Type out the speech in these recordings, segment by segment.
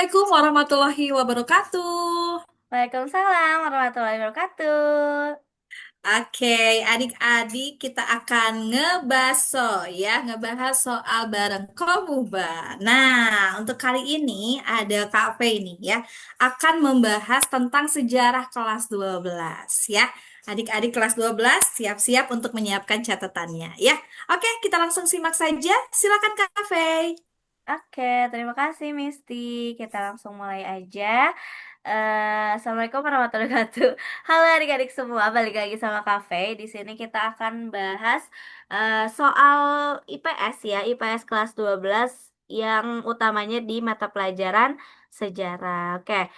Assalamualaikum warahmatullahi wabarakatuh. Waalaikumsalam warahmatullahi wabarakatuh. Oke, adik-adik kita akan ngebahas soal bareng Komuba. Nah, untuk kali ini ada Kak Fei nih ya, akan membahas tentang sejarah kelas 12 ya. Adik-adik kelas 12 siap-siap untuk menyiapkan catatannya ya. Oke, kita langsung simak saja. Silakan Kak Fei. Oke, terima kasih Misty. Kita langsung mulai aja. Assalamualaikum warahmatullahi wabarakatuh. Halo adik-adik semua, balik lagi sama Cafe. Di sini kita akan bahas soal IPS ya, IPS kelas 12 yang utamanya di mata pelajaran sejarah. Oke,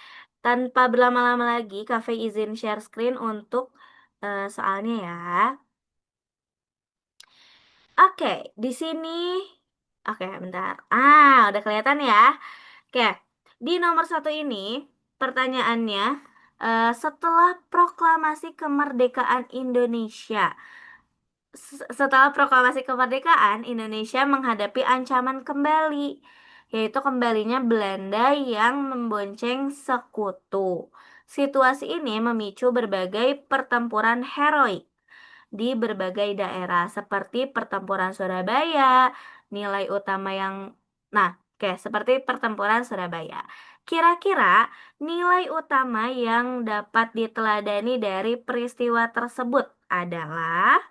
tanpa berlama-lama lagi, Cafe izin share screen untuk soalnya ya. Oke, di sini. Oke, bentar. Udah kelihatan ya. Oke, di nomor satu ini pertanyaannya, setelah proklamasi kemerdekaan Indonesia, setelah proklamasi kemerdekaan Indonesia menghadapi ancaman kembali, yaitu kembalinya Belanda yang membonceng sekutu. Situasi ini memicu berbagai pertempuran heroik di berbagai daerah seperti pertempuran Surabaya, nilai utama yang seperti pertempuran Surabaya. Kira-kira nilai utama yang dapat diteladani dari peristiwa tersebut adalah.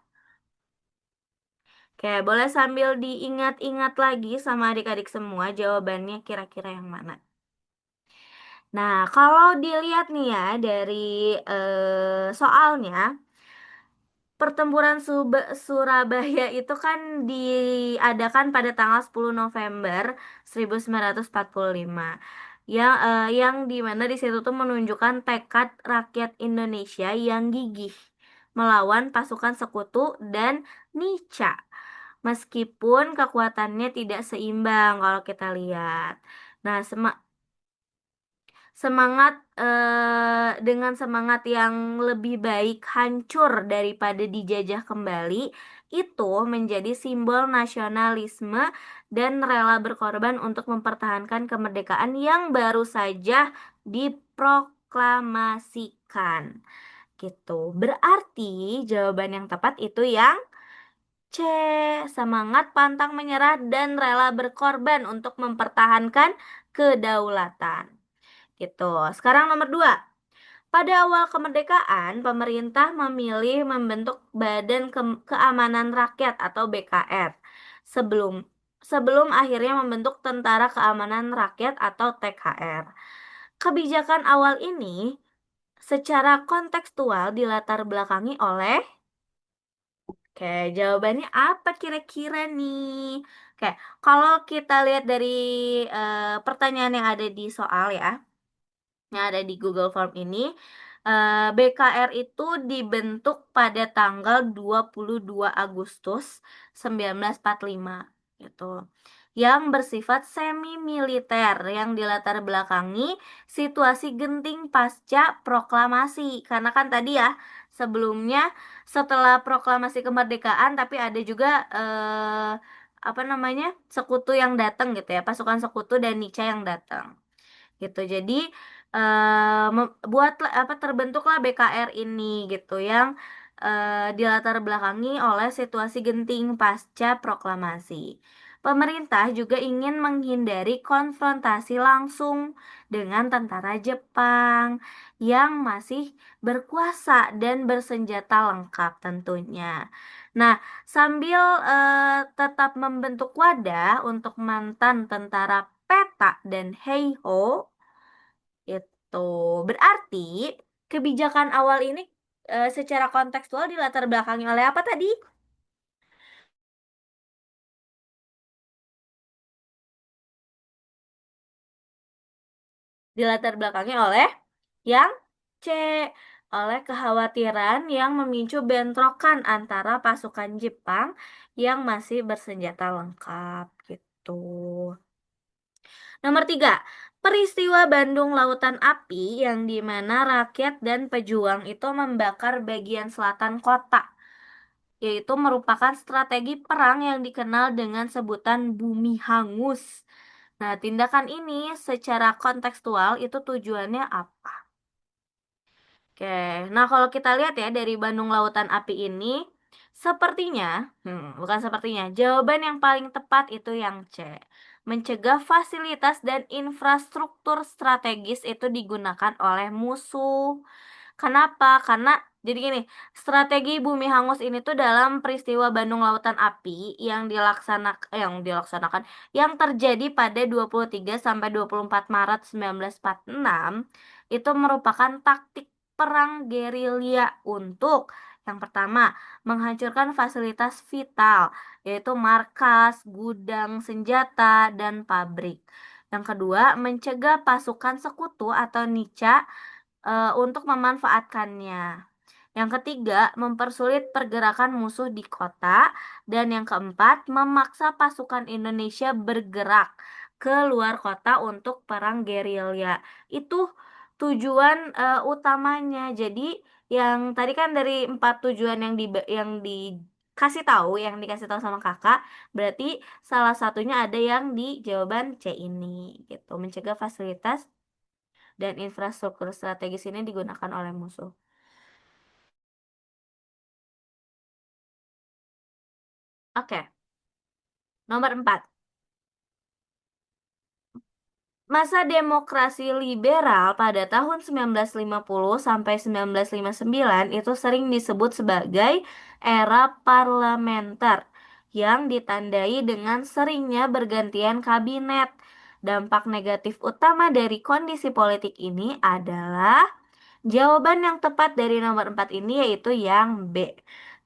Oke, boleh sambil diingat-ingat lagi sama adik-adik semua jawabannya kira-kira yang mana. Nah, kalau dilihat nih ya dari soalnya, Pertempuran Surabaya itu kan diadakan pada tanggal 10 November 1945. Yang dimana di situ tuh menunjukkan tekad rakyat Indonesia yang gigih melawan pasukan sekutu dan Nica. Meskipun kekuatannya tidak seimbang kalau kita lihat. Nah, dengan semangat yang lebih baik hancur daripada dijajah kembali itu menjadi simbol nasionalisme dan rela berkorban untuk mempertahankan kemerdekaan yang baru saja diproklamasikan gitu. Berarti jawaban yang tepat itu yang C, semangat pantang menyerah dan rela berkorban untuk mempertahankan kedaulatan gitu. Sekarang nomor 2. Pada awal kemerdekaan, pemerintah memilih membentuk Keamanan Rakyat atau BKR sebelum sebelum akhirnya membentuk Tentara Keamanan Rakyat atau TKR. Kebijakan awal ini secara kontekstual dilatar belakangi oleh. Oke, jawabannya apa kira-kira nih? Oke, kalau kita lihat dari pertanyaan yang ada di soal ya, yang ada di Google Form ini, BKR itu dibentuk pada tanggal 22 Agustus 1945 gitu. Yang bersifat semi militer yang dilatar belakangi situasi genting pasca proklamasi. Karena kan tadi ya, sebelumnya setelah proklamasi kemerdekaan tapi ada juga apa namanya? Sekutu yang datang gitu ya, pasukan sekutu dan Nica yang datang gitu. Jadi terbentuklah BKR ini gitu yang dilatar belakangi oleh situasi genting pasca proklamasi. Pemerintah juga ingin menghindari konfrontasi langsung dengan tentara Jepang yang masih berkuasa dan bersenjata lengkap tentunya. Nah, sambil tetap membentuk wadah untuk mantan tentara Peta dan Heiho, itu berarti kebijakan awal ini secara kontekstual dilatar belakangi oleh apa tadi? Dilatar belakangi oleh yang C, oleh kekhawatiran yang memicu bentrokan antara pasukan Jepang yang masih bersenjata lengkap gitu. Nomor 3, peristiwa Bandung Lautan Api yang dimana rakyat dan pejuang itu membakar bagian selatan kota, yaitu merupakan strategi perang yang dikenal dengan sebutan bumi hangus. Nah, tindakan ini secara kontekstual itu tujuannya apa? Oke, nah kalau kita lihat ya dari Bandung Lautan Api ini, sepertinya, bukan sepertinya, jawaban yang paling tepat itu yang C. Mencegah fasilitas dan infrastruktur strategis itu digunakan oleh musuh. Kenapa? Karena jadi gini, strategi bumi hangus ini tuh dalam peristiwa Bandung Lautan Api yang dilaksanakan yang terjadi pada 23 sampai 24 Maret 1946 itu merupakan taktik perang gerilya untuk yang pertama, menghancurkan fasilitas vital, yaitu markas, gudang senjata, dan pabrik. Yang kedua, mencegah pasukan sekutu atau Nica untuk memanfaatkannya. Yang ketiga, mempersulit pergerakan musuh di kota. Dan yang keempat, memaksa pasukan Indonesia bergerak ke luar kota untuk perang gerilya. Itu tujuan utamanya. Jadi, yang tadi kan dari 4 tujuan yang dikasih tahu sama kakak, berarti salah satunya ada yang di jawaban C ini, gitu. Mencegah fasilitas dan infrastruktur strategis ini digunakan oleh musuh. Oke, nomor 4. Masa demokrasi liberal pada tahun 1950 sampai 1959 itu sering disebut sebagai era parlementer yang ditandai dengan seringnya bergantian kabinet. Dampak negatif utama dari kondisi politik ini adalah jawaban yang tepat dari nomor 4 ini yaitu yang B.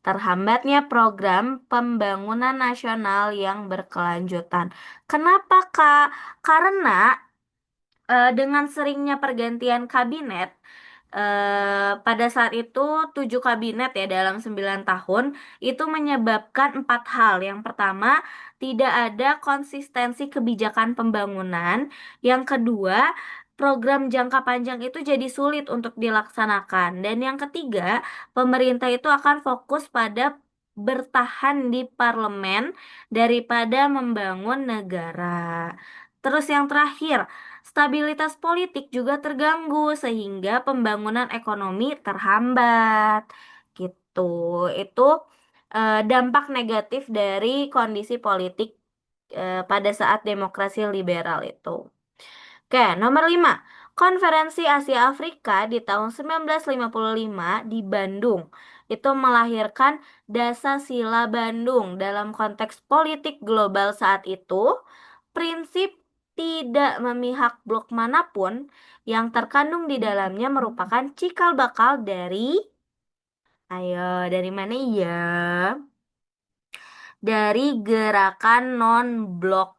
Terhambatnya program pembangunan nasional yang berkelanjutan. Kenapa, Kak? Karena dengan seringnya pergantian kabinet, pada saat itu 7 kabinet ya dalam 9 tahun itu menyebabkan 4 hal. Yang pertama, tidak ada konsistensi kebijakan pembangunan. Yang kedua, program jangka panjang itu jadi sulit untuk dilaksanakan. Dan yang ketiga, pemerintah itu akan fokus pada bertahan di parlemen daripada membangun negara. Terus yang terakhir, stabilitas politik juga terganggu sehingga pembangunan ekonomi terhambat. Gitu. Itu dampak negatif dari kondisi politik pada saat demokrasi liberal itu. Oke, nomor 5. Konferensi Asia Afrika di tahun 1955 di Bandung itu melahirkan Dasar-Sila Bandung dalam konteks politik global saat itu. Prinsip tidak memihak blok manapun yang terkandung di dalamnya merupakan cikal bakal ayo, dari mana ya? Dari gerakan non-blok.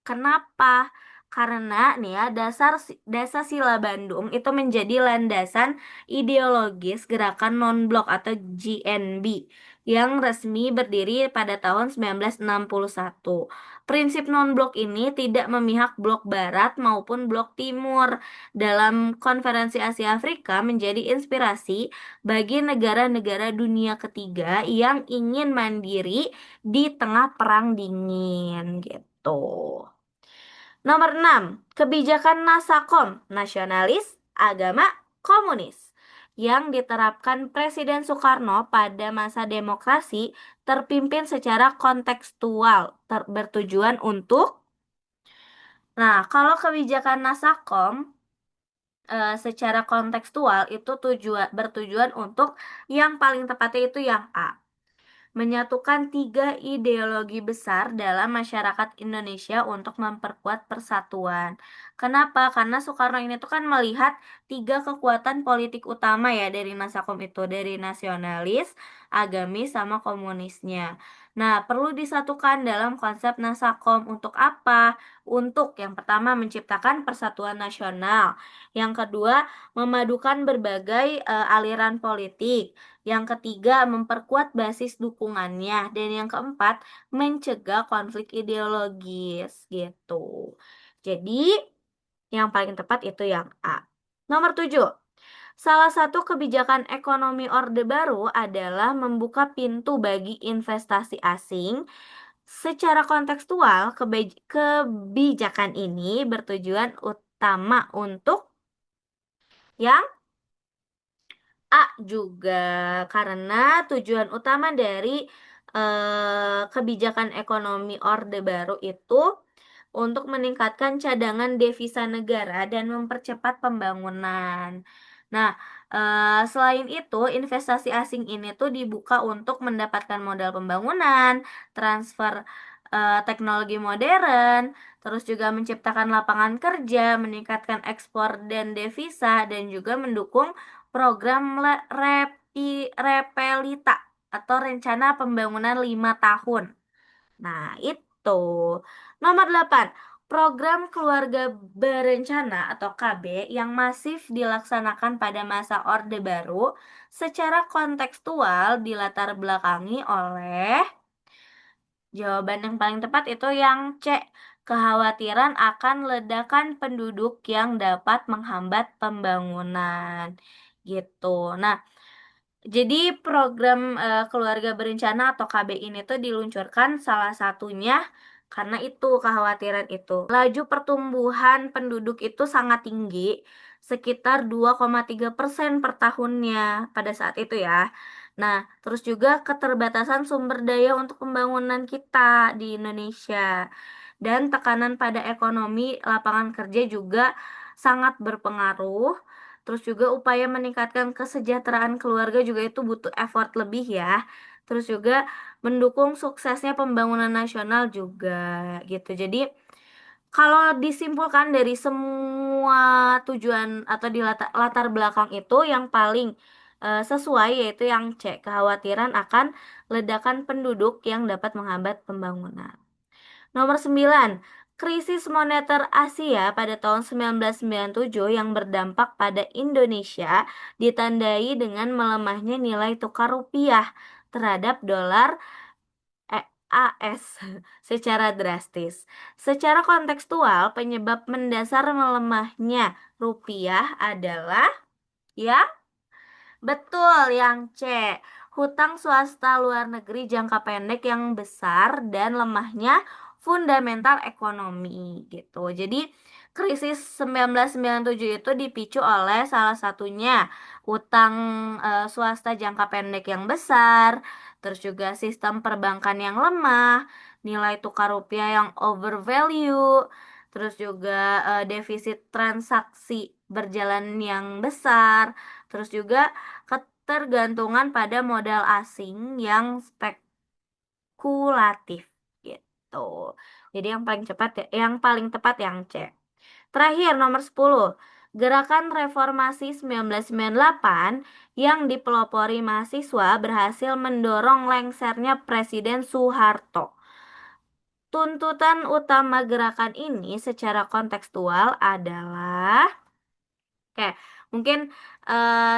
Kenapa? Karena nih ya dasar sila Bandung itu menjadi landasan ideologis gerakan non-blok atau GNB yang resmi berdiri pada tahun 1961. Prinsip non-blok ini tidak memihak blok barat maupun blok timur. Dalam Konferensi Asia Afrika menjadi inspirasi bagi negara-negara dunia ketiga yang ingin mandiri di tengah perang dingin gitu. Nomor 6, kebijakan Nasakom, nasionalis, agama, komunis, yang diterapkan Presiden Soekarno pada masa demokrasi terpimpin secara kontekstual, bertujuan untuk. Nah, kalau kebijakan Nasakom secara kontekstual itu bertujuan untuk yang paling tepatnya itu yang A. Menyatukan 3 ideologi besar dalam masyarakat Indonesia untuk memperkuat persatuan. Kenapa? Karena Soekarno ini tuh kan melihat 3 kekuatan politik utama ya dari Nasakom itu, dari nasionalis, agamis, sama komunisnya. Nah, perlu disatukan dalam konsep Nasakom untuk apa? Untuk yang pertama menciptakan persatuan nasional, yang kedua memadukan berbagai aliran politik, yang ketiga, memperkuat basis dukungannya. Dan yang keempat, mencegah konflik ideologis gitu. Jadi, yang paling tepat itu yang A. Nomor 7. Salah satu kebijakan ekonomi Orde Baru adalah membuka pintu bagi investasi asing Secara kontekstual, kebijakan ini bertujuan utama untuk yang A juga karena tujuan utama dari kebijakan ekonomi Orde Baru itu untuk meningkatkan cadangan devisa negara dan mempercepat pembangunan. Nah, selain itu, investasi asing ini tuh dibuka untuk mendapatkan modal pembangunan, transfer teknologi modern, terus juga menciptakan lapangan kerja, meningkatkan ekspor dan devisa, dan juga mendukung program Repelita atau rencana pembangunan 5 tahun. Nah, itu. Nomor 8, program keluarga berencana atau KB yang masif dilaksanakan pada masa Orde Baru secara kontekstual dilatar belakangi oleh jawaban yang paling tepat itu yang C. Kekhawatiran akan ledakan penduduk yang dapat menghambat pembangunan. Gitu. Nah, jadi program keluarga berencana atau KB ini tuh diluncurkan salah satunya karena itu kekhawatiran itu. Laju pertumbuhan penduduk itu sangat tinggi, sekitar 2,3% per tahunnya pada saat itu ya. Nah, terus juga keterbatasan sumber daya untuk pembangunan kita di Indonesia. Dan tekanan pada ekonomi lapangan kerja juga sangat berpengaruh. Terus juga upaya meningkatkan kesejahteraan keluarga juga itu butuh effort lebih ya. Terus juga mendukung suksesnya pembangunan nasional juga gitu. Jadi kalau disimpulkan dari semua tujuan atau di latar belakang itu yang paling sesuai yaitu yang C, kekhawatiran akan ledakan penduduk yang dapat menghambat pembangunan. Nomor 9, krisis moneter Asia pada tahun 1997 yang berdampak pada Indonesia ditandai dengan melemahnya nilai tukar rupiah terhadap dolar AS secara drastis. Secara kontekstual, penyebab mendasar melemahnya rupiah adalah ya betul, yang C. Hutang swasta luar negeri jangka pendek yang besar dan lemahnya fundamental ekonomi gitu. Jadi krisis 1997 itu dipicu oleh salah satunya hutang swasta jangka pendek yang besar, terus juga sistem perbankan yang lemah, nilai tukar rupiah yang overvalue, terus juga defisit transaksi berjalan yang besar, terus juga ketergantungan pada modal asing yang spekulatif gitu. Jadi yang paling cepat yang paling tepat yang C. Terakhir nomor 10. Gerakan Reformasi 1998 yang dipelopori mahasiswa berhasil mendorong lengsernya Presiden Soeharto. Tuntutan utama gerakan ini secara kontekstual adalah Oke, mungkin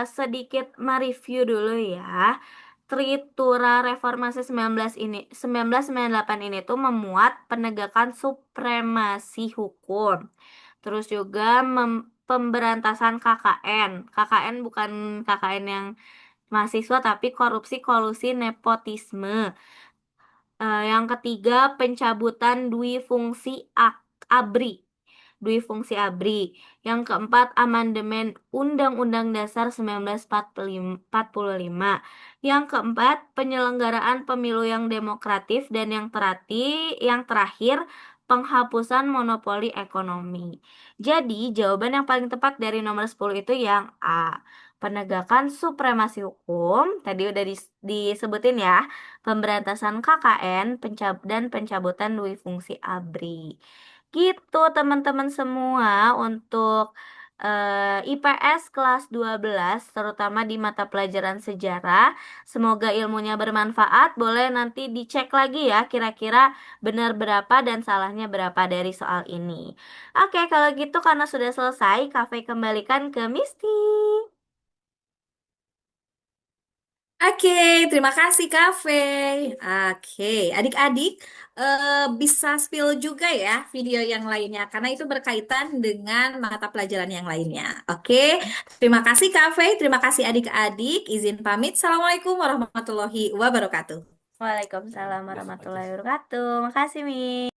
sedikit mereview dulu ya. Tritura Reformasi 1998 ini tuh memuat penegakan supremasi hukum. Terus juga pemberantasan KKN. KKN bukan KKN yang mahasiswa tapi korupsi, kolusi, nepotisme. Yang ketiga, pencabutan dui fungsi ABRI. Dui fungsi ABRI. Yang keempat, amandemen Undang-Undang Dasar 1945. Yang keempat, penyelenggaraan pemilu yang demokratif dan yang terakhir, penghapusan monopoli ekonomi. Jadi, jawaban yang paling tepat dari nomor 10 itu yang A. Penegakan supremasi hukum, tadi udah disebutin ya, pemberantasan KKN, dan pencabutan dui fungsi ABRI. Gitu teman-teman semua untuk IPS kelas 12 terutama di mata pelajaran sejarah. Semoga ilmunya bermanfaat. Boleh nanti dicek lagi ya kira-kira benar berapa dan salahnya berapa dari soal ini. Oke, kalau gitu karena sudah selesai, Kafe kembalikan ke Misty. Oke, terima kasih Kafe. Oke, adik-adik bisa spill juga ya video yang lainnya karena itu berkaitan dengan mata pelajaran yang lainnya. Oke, terima kasih Kafe, terima kasih adik-adik. Izin pamit. Assalamualaikum warahmatullahi wabarakatuh. Waalaikumsalam warahmatullahi wabarakatuh. Makasih, Mi.